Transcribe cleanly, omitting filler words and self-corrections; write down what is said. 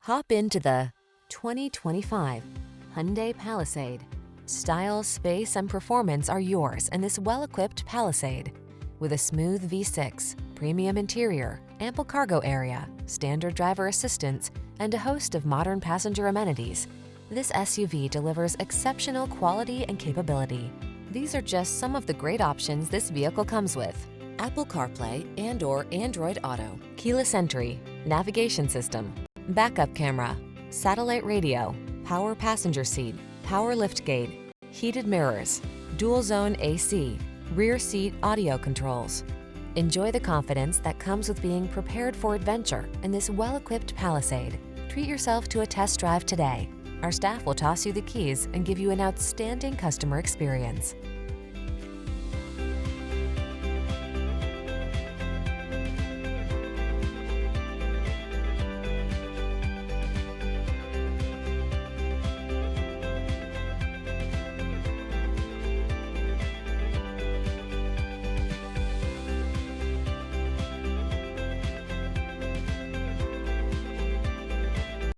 Hop into the 2025 Hyundai Palisade. Style, space, and performance are yours in this well-equipped Palisade. With a smooth V6, premium interior, ample cargo area, standard driver assistance, and a host of modern passenger amenities, this SUV delivers exceptional quality and capability. These are just some of the great options this vehicle comes with: Apple CarPlay and/or Android Auto, keyless entry, navigation system, backup camera, satellite radio, power passenger seat, power liftgate, heated mirrors, dual zone AC, rear seat audio controls. Enjoy the confidence that comes with being prepared for adventure in this well-equipped Palisade. Treat yourself to a test drive today. Our staff will toss you the keys and give you an outstanding customer experience.